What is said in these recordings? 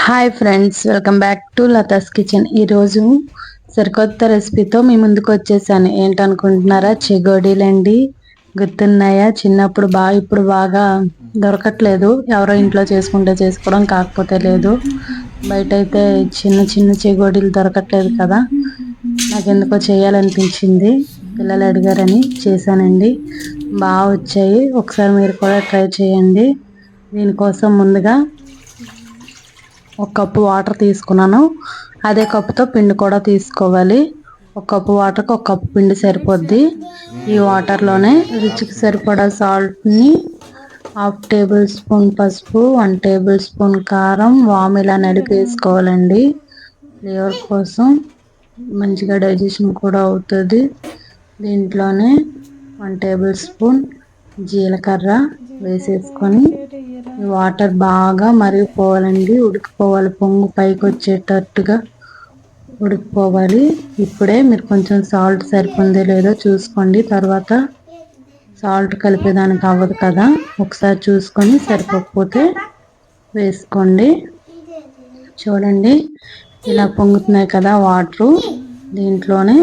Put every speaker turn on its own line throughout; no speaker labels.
Hi friends, welcome back to Latha's kitchen. ఈరోజు సరికొత్త రెసిపీతో మీ ముందుకు వచ్చేసాను. ఏంటనుకుంటున్నారా? చెగోడీలండి. గుర్తున్నాయా? చిన్నప్పుడు ఇప్పుడు బాగా దొరకట్లేదు. ఎవరో ఇంట్లో చేసుకుంటే చేసుకోవడం, కాకపోతే లేదు. బయట అయితే చిన్న చిన్న చెగోడీలు దొరకట్లేదు కదా. నాకెందుకో చేయాలనిపించింది. పిల్లలు అడిగారని చేశానండి. బాగా వచ్చాయి. ఒకసారి మీరు కూడా ట్రై చేయండి. దీనికోసం ముందుగా ఒక కప్పు వాటర్ తీసుకున్నాను. అదే కప్పుతో పిండి కూడా తీసుకోవాలి. ఒక కప్పు వాటర్కి ఒక కప్పు పిండి సరిపోద్ది. ఈ వాటర్లోనే రుచికి సరిపడా సాల్ట్ని, 1/2 టేబుల్ స్పూన్ పసుపు, 1 టేబుల్ స్పూన్ కారం, వాము ఇలా నలిపి వేసుకోవాలండి. ఫ్లేవర్ కోసం, మంచిగా డైజెషన్ కూడా అవుతుంది. దీంట్లోనే 1 టేబుల్ స్పూన్ జీలకర్ర వేసేసుకొని వాటర్ బాగా మరిగిపోవాలండి. ఉడికిపోవాలి, పొంగు పైకి వచ్చేటట్టుగా ఉడికిపోవాలి. ఇప్పుడే మీరు కొంచెం సాల్ట్ సరిపోందో లేదో చూసుకోండి. తర్వాత సాల్ట్ కలిపేదానికి అవ్వదు కదా, ఒకసారి చూసుకొని సరిపోకపోతే వేసుకోండి. చూడండి, ఇలా పొంగుతున్నాయి కదా వాటరు. దీంట్లోనే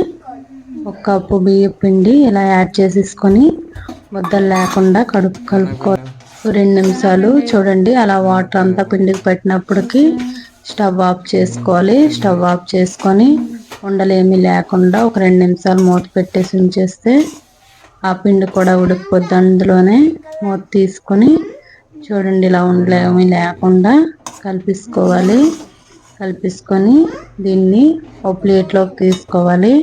ఒక కప్పు బియ్యం పిండి ఇలా యాడ్ చేసేసుకొని ముద్దలు లేకుండా కలుపుకోవాలి. 2 నిమిషాలు చూడండి, అలా వాటర్ అంతా పిండికి పట్టినప్పటికి స్టవ్ ఆఫ్ చేసుకోవాలి. స్టవ్ ఆఫ్ చేసుకొని ఉండలేమీ లేకుండా ఒక 2 నిమిషాలు మూత పెట్టేసి ఉంచేస్తే ఆ పిండి కూడా ఉడికిపోద్ది. అందులోనే మూత తీసుకొని చూడండి, ఇలా ఉండలేమీ లేకుండా కలిపేసుకోవాలి. కలిపేసుకొని దీన్ని ఒక ప్లేట్లోకి తీసుకోవాలి.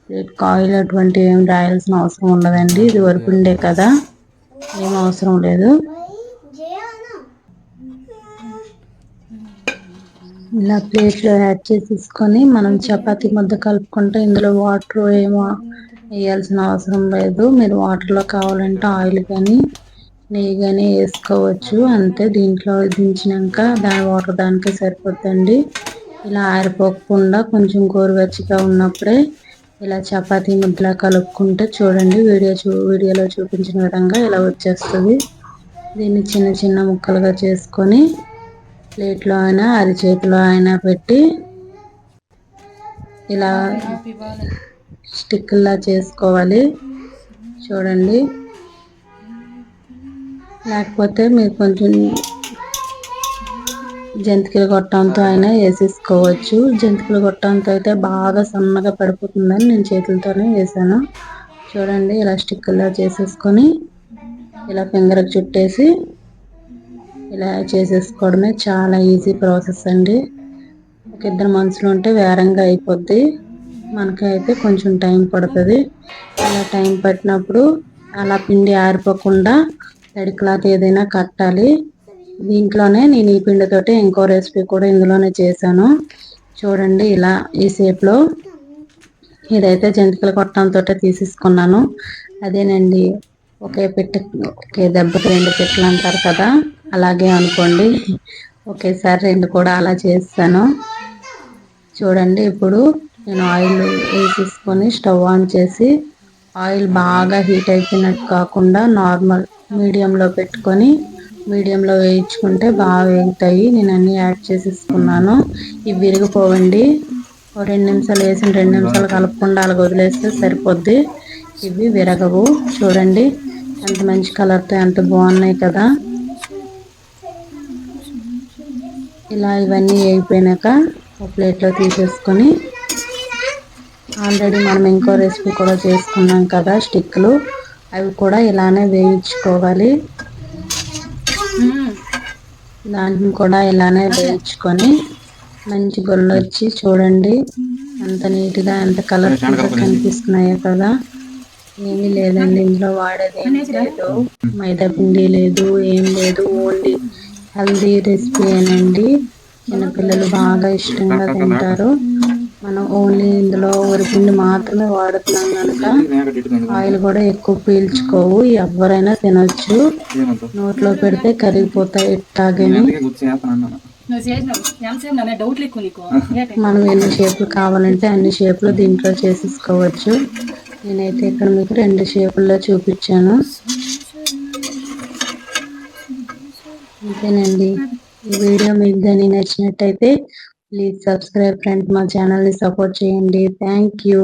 ప్లేట్కి ఆయిల్ అటువంటి ఏం రాయాల్సిన అవసరం ఉండదండి. ఇది వరిపిండే కదా, ఏం అవసరం లేదు. ఇలా ప్లేట్లో యాడ్ చేసేసుకొని మనం చపాతీ ముద్ద కలుపుకుంటే ఇందులో వాటర్ ఏమో వేయాల్సిన అవసరం లేదు. మీరు వాటర్లో కావాలంటే ఆయిల్ కానీ నెయ్యి కానీ వేసుకోవచ్చు. అంతే. దీంట్లో దించినాక దాని వాటర్ దానికే సరిపోతుందండి. ఇలా ఆరిపోకుండా కొంచెం గోరువెచ్చగా ఉన్నప్పుడే ఇలా చపాతీ ముద్దలా కలుపుకుంటే చూడండి, వీడియోలో చూపించిన విధంగా ఇలా వచ్చేస్తుంది. దీన్ని చిన్న చిన్న ముక్కలుగా చేసుకొని ప్లేట్లో అయినా అరిచేతిలో అయినా పెట్టి ఇలా స్టిక్లా చేసుకోవాలి. చూడండి, లేకపోతే మీరు కొంచెం జంతికల గొట్టంతో అయినా వేసేసుకోవచ్చు. జంతికల గొట్టంతో అయితే బాగా సన్నగా పడిపోతుందని నేను చేతులతోనే వేసాను. చూడండి, ఇలా స్టిక్లా చేసేసుకొని ఇలా ఫింగర్కి చుట్టేసి ఇలా చేసేసుకోవడమే. చాలా ఈజీ ప్రాసెస్ అండి. ఒక 2 మనుషులు ఉంటే వేరంగా అయిపోద్ది. మనకైతే కొంచెం టైం పడుతుంది. అలా టైం పట్టినప్పుడు అలా పిండి ఆరిపోకుండా తడి క్లాత్ ఏదైనా కట్టాలి. దీంట్లోనే నేను ఈ పిండితోటి ఇంకో రెసిపీ కూడా ఇందులోనే చేశాను. చూడండి, ఇలా ఈ షేప్లో. ఇదైతే జంతికల కొట్టంతో తీసేసుకున్నాను. అదేనండి, ఒకే దెబ్బకి 2 పెట్టెలు అంటారు కదా, అలాగే అనుకోండి. ఒకేసారి 2 కూడా అలా చేస్తాను. చూడండి, ఇప్పుడు నేను ఆయిల్ వేసేసుకొని స్టవ్ ఆన్ చేసి ఆయిల్ బాగా హీట్ అయిపోయినట్టు కాకుండా నార్మల్ మీడియంలో పెట్టుకొని మీడియంలో వేయించుకుంటే బాగా వేగుతాయి. నేను అన్నీ యాడ్ చేసేసుకున్నాను. ఇవి విరిగిపోవండి. 2 నిమిషాలు వేసిన 2 నిమిషాలు కలపకుండా అలా వదిలేస్తే సరిపోద్ది. ఇవి విరగవు. చూడండి, ఎంత మంచి కలర్తో ఎంత బాగున్నాయి కదా. ఇలా ఇవన్నీ వేగిపోయినాక ఒక ప్లేట్లో తీసేసుకొని ఆల్రెడీ మనం ఇంకో రెసిపీ కూడా చేసుకున్నాం కదా స్టిక్లు, అవి కూడా ఇలానే వేయించుకోవాలి. దాన్ని కూడా ఇలానే వేయించుకొని మంచి గొల్లు వచ్చి చూడండి ఎంత నీట్గా ఎంత కలర్ఫుల్గా కనిపిస్తున్నాయో కదా. ఏమీ లేదండి, ఇందులో వాడేది ఏం లేదు, మైదా పిండి లేదు, ఏం లేదు. ఓన్లీ హెల్దీ రెసిపీ ఏనండి. చిన్నపిల్లలు బాగా ఇష్టంగా తింటారు. మనం ఓన్లీ ఇందులో వరిపిండి మాత్రమే వాడుతున్నాం కనుక ఆయిల్ కూడా ఎక్కువ పీల్చుకోవు. ఎవరైనా తినొచ్చు. నోట్లో పెడితే కరిగిపోతాయి ఇట్లాగని. మనం ఎన్ని షేపులు కావాలంటే అన్ని షేపులు దీంట్లో చేసేసుకోవచ్చు. నేనైతే ఇక్కడ మీకు 2 షేపుల్లో చూపించాను. అంతేనండి, ఈ వీడియో మీకు కానీ నచ్చినట్టయితే ప్లీజ్ సబ్స్క్రైబ్ ఫ్రెండ్స్, మా ఛానల్ని సపోర్ట్ చేయండి. Thank you.